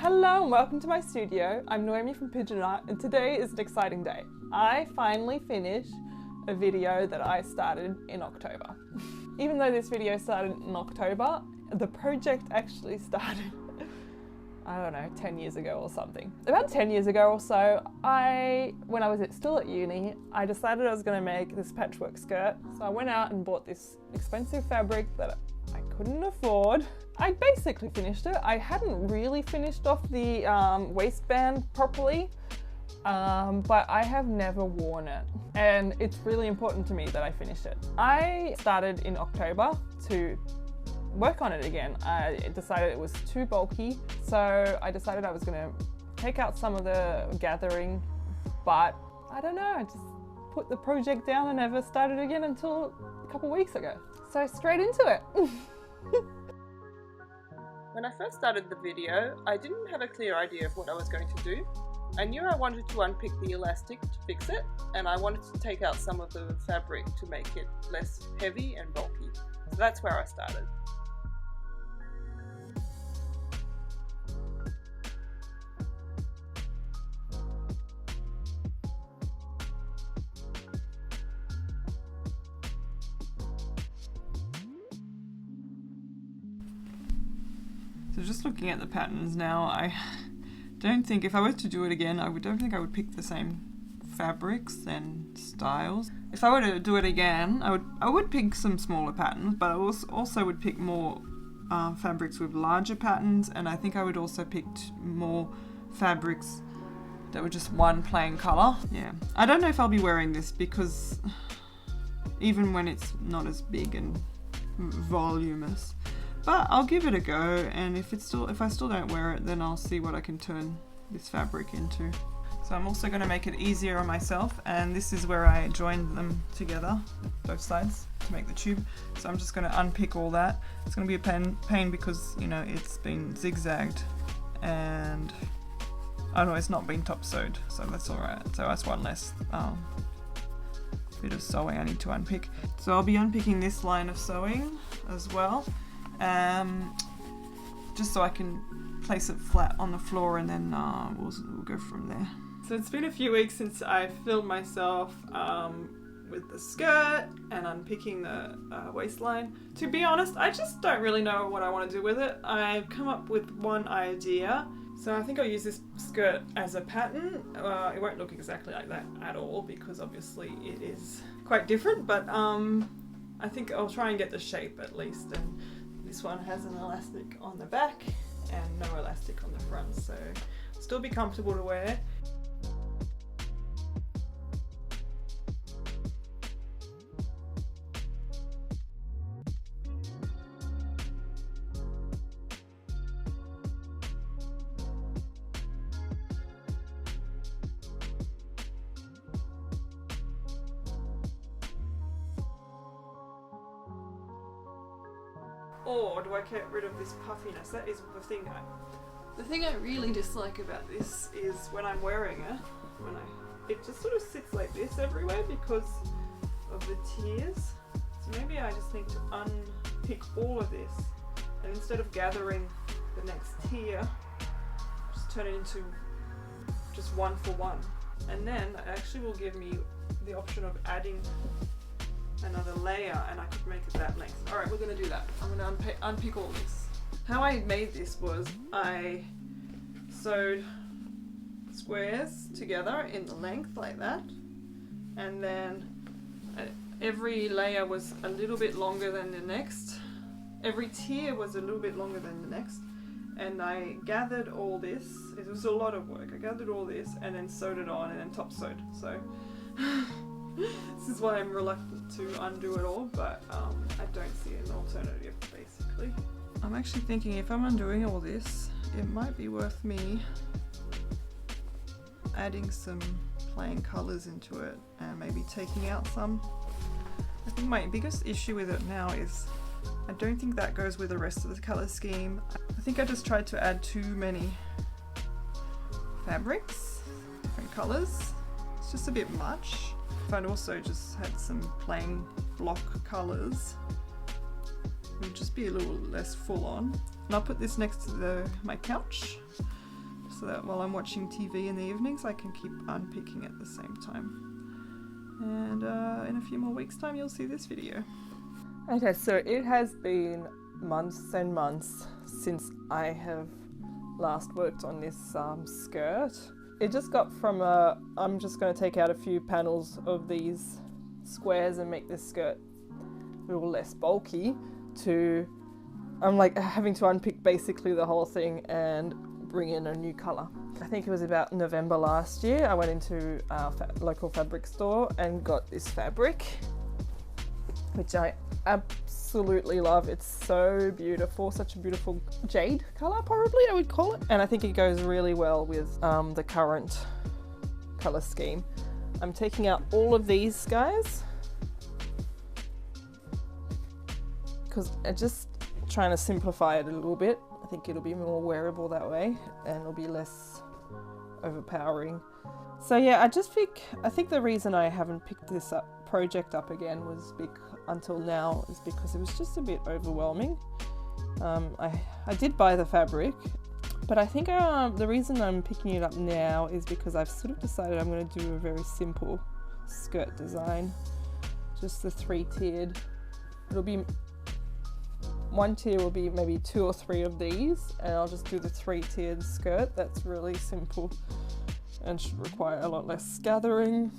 Hello and welcome to my studio. I'm Noemi from Pigeon Art and today is an exciting day. I finally finished a video that I started in October. Even though this video started in October, the project actually started, I don't know, 10 years ago or something. About 10 years ago or so, when I was still at uni, I decided I was going to make this patchwork skirt. So I went out and bought this expensive fabric that I couldn't afford. I basically finished it. I hadn't really finished off the waistband properly, but I have never worn it. And it's really important to me that I finish it. I started in October to work on it again. I decided it was too bulky, so I decided I was gonna take out some of the gathering, but I don't know, I just put the project down and never started again until a couple weeks ago. So straight into it. When I first started the video, I didn't have a clear idea of what I was going to do. I knew I wanted to unpick the elastic to fix it, and I wanted to take out some of the fabric to make it less heavy and bulky. So that's where I started. So just looking at the patterns now, I don't think, if I were to do it again, don't think I would pick the same fabrics and styles. If I were to do it again, I would pick some smaller patterns, but I also would pick more fabrics with larger patterns, and I think I would also pick more fabrics that were just one plain colour. Yeah, I don't know if I'll be wearing this because even when it's not as big and voluminous. But I'll give it a go, and if I still don't wear it, then I'll see what I can turn this fabric into. So I'm also going to make it easier on myself, and this is where I joined them together, both sides, to make the tube. So I'm just going to unpick all that. It's going to be a pain because, you know, it's been zigzagged, and oh no, it's not been top sewed, so that's alright. So that's one less bit of sewing I need to unpick. So I'll be unpicking this line of sewing as well. Just so I can place it flat on the floor, and then we'll go from there. So it's been a few weeks since I filmed myself with the skirt and unpicking the waistline. To be honest, I just don't really know what I want to do with it. I've come up with one idea. So I think I'll use this skirt as a pattern. It won't look exactly like that at all because obviously it is quite different, but I think I'll try and get the shape at least. And this one has an elastic on the back and no elastic on the front, so still be comfortable to wear. Or do I get rid of this puffiness? That is the thing. The thing I really dislike about this is when I'm wearing it, it just sort of sits like this everywhere because of the tiers. So maybe I just need to unpick all of this, and instead of gathering the next tier, just turn it into just one for one. And then it actually will give me the option of adding another layer, and I could make it that length. Alright, we're going to do that. I'm going to unpick all this. How I made this was I sewed squares together in the length like that, and then every layer was a little bit longer than the next. Every tier was a little bit longer than the next, and I gathered all this. It was a lot of work. I gathered all this and then sewed it on and then top sewed. So this is why I'm reluctant to undo it all, but I don't see an alternative basically. I'm actually thinking if I'm undoing all this, it might be worth me adding some plain colours into it and maybe taking out some. I think my biggest issue with it now is I don't think that goes with the rest of the colour scheme. I think I just tried to add too many fabrics, different colours. It's just a bit much. If I'd also just had some plain block colours, it would just be a little less full on. And I'll put this next to my couch so that while I'm watching TV in the evenings I can keep unpicking at the same time. And in a few more weeks' time you'll see this video. Okay, so it has been months and months since I have last worked on this skirt. It just got from I'm just going to take out a few panels of these squares and make this skirt a little less bulky, to I'm like having to unpick basically the whole thing and bring in a new colour. I think it was about November last year I went into our local fabric store and got this fabric, which I absolutely love. It's so beautiful, such a beautiful jade colour probably I would call it, and I think it goes really well with the current colour scheme. I'm taking out all of these guys because I'm just trying to simplify it a little bit. I think it'll be more wearable that way and it'll be less overpowering. So yeah, I think the reason I haven't picked this project up again was until now is because it was just a bit overwhelming. I did buy the fabric, but I think the reason I'm picking it up now is because I've sort of decided I'm going to do a very simple skirt design, just the 3-tiered. It'll be one tier will be maybe 2 or 3 of these, and I'll just do the 3-tiered skirt. That's really simple and should require a lot less gathering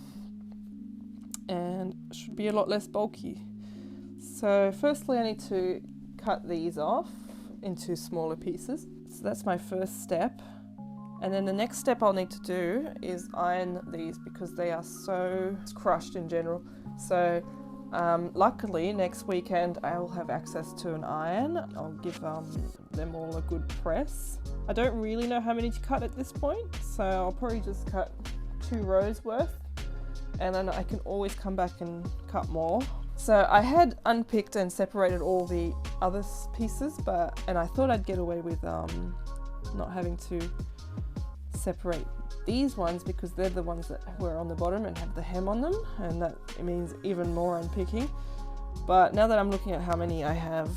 and should be a lot less bulky. So firstly I need to cut these off into smaller pieces. So that's my first step. And then the next step I'll need to do is iron these because they are so crushed in general. So luckily next weekend I will have access to an iron. I'll give them all a good press. I don't really know how many to cut at this point, so I'll probably just cut 2 rows worth, and then I can always come back and cut more. So I had unpicked and separated all the other pieces, and I thought I'd get away with not having to separate these ones because they're the ones that were on the bottom and have the hem on them, and that means even more unpicking. But now that I'm looking at how many I have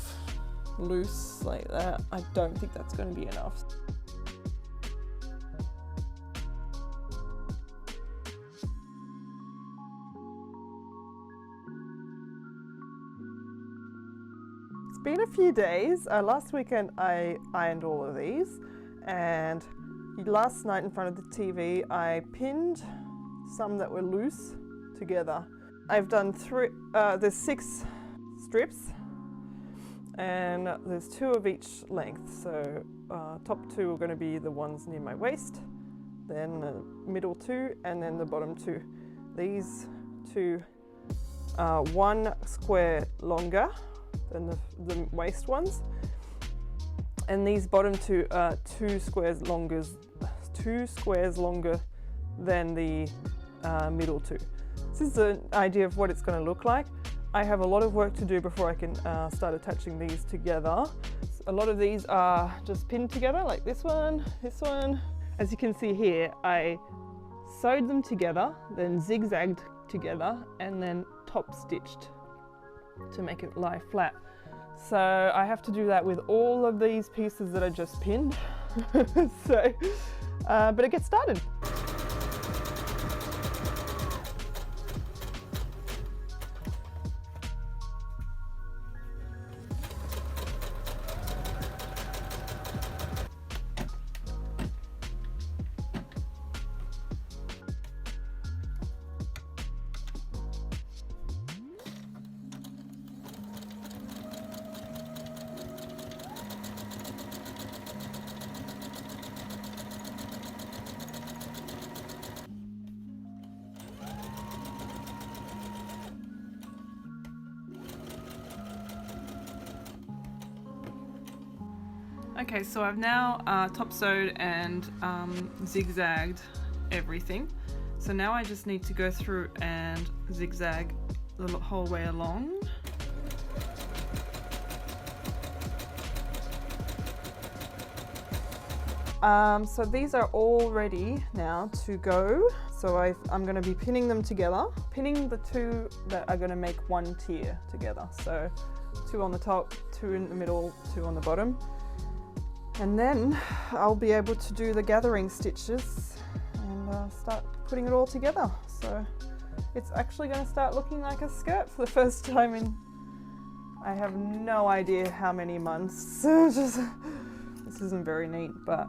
loose like that, I don't think that's going to be enough. It's been a few days. Last weekend I ironed all of these, and last night in front of the TV I pinned some that were loose together. I've done there's 6 strips and there's 2 of each length. So top 2 are going to be the ones near my waist, then the middle 2, and then the bottom 2. These 2 are 1 square longer than the waist ones, and these bottom 2 are 2 squares longer than the middle 2. This is an idea of what it's going to look like. I have a lot of work to do before I can start attaching these together. A lot of these are just pinned together, like this one. As you can see here, I sewed them together, then zigzagged together, and then top stitched to make it lie flat. So I have to do that with all of these pieces that I just pinned. But it gets started. Okay, so I've now top sewed and zigzagged everything. So now I just need to go through and zigzag the whole way along. So these are all ready now to go. So I'm going to be pinning them together, pinning the 2 that are going to make 1 tier together. So 2 on the top, 2 in the middle, 2 on the bottom. And then I'll be able to do the gathering stitches and start putting it all together. So it's actually going to start looking like a skirt for the first time in, I have no idea how many months. This isn't very neat, but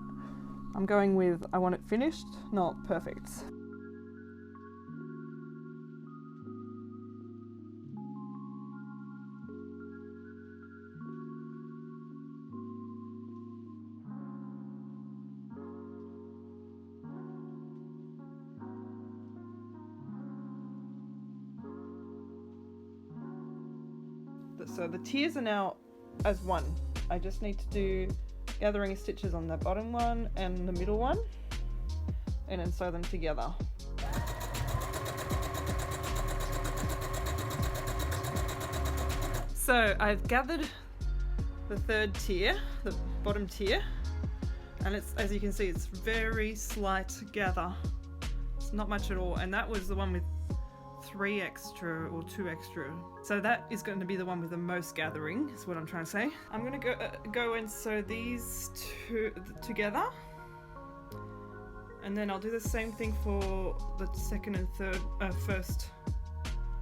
I'm going with, I want it finished, not perfect. So the tiers are now as one. I just need to do gathering stitches on the bottom one and the middle one, and then sew them together. So I've gathered the third tier, the bottom tier, and it's, as you can see, it's very slight gather. It's not much at all, and that was the one with 3 extra or 2 extra. So that is going to be the one with the most gathering, is what I'm trying to say. I'm going to go and sew these two together, and then I'll do the same thing for the second and first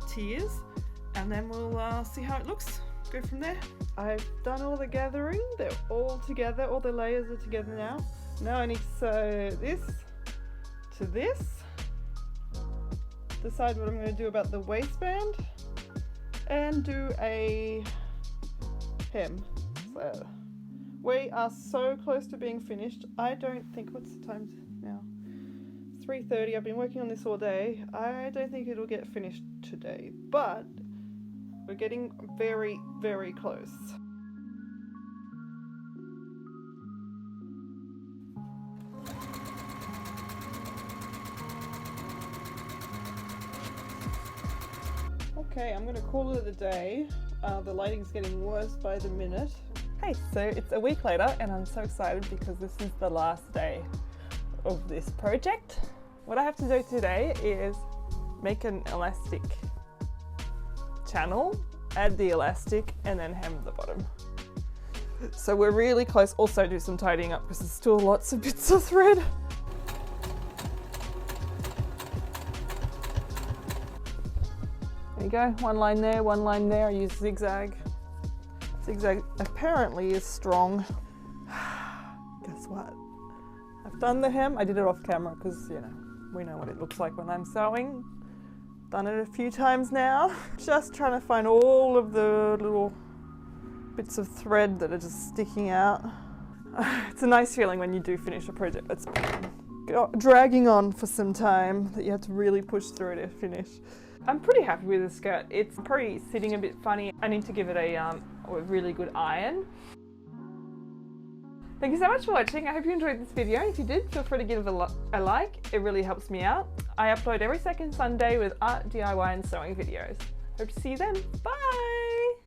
tiers, and then we'll see how it looks. Go from there. I've done all the gathering. They're all together. All the layers are together now. Now I need to sew this to this. Decide what I'm going to do about the waistband and do a hem. So we are so close to being finished. I don't think, what's the time now? 3:30. I've been working on this all day. I don't think it'll get finished today, but we're getting very, very close. Okay, I'm going to call it a day. The lighting's getting worse by the minute. Hey, so it's a week later and I'm so excited because this is the last day of this project. What I have to do today is make an elastic channel, add the elastic, and then hem the bottom. So we're really close. Also do some tidying up because there's still lots of bits of thread. There you go, one line there, one line there. I use zigzag. Zigzag apparently is strong. Guess what? I've done the hem. I did it off camera because, you know, we know what it looks like when I'm sewing. Done it a few times now. Just trying to find all of the little bits of thread that are just sticking out. It's a nice feeling when you do finish a project that's been dragging on for some time, that you have to really push through to finish. I'm pretty happy with the skirt. It's probably sitting a bit funny. I need to give it a really good iron. Thank you so much for watching. I hope you enjoyed this video. If you did, feel free to give it a like. It really helps me out. I upload every second Sunday with art, DIY and sewing videos. Hope to see you then. Bye!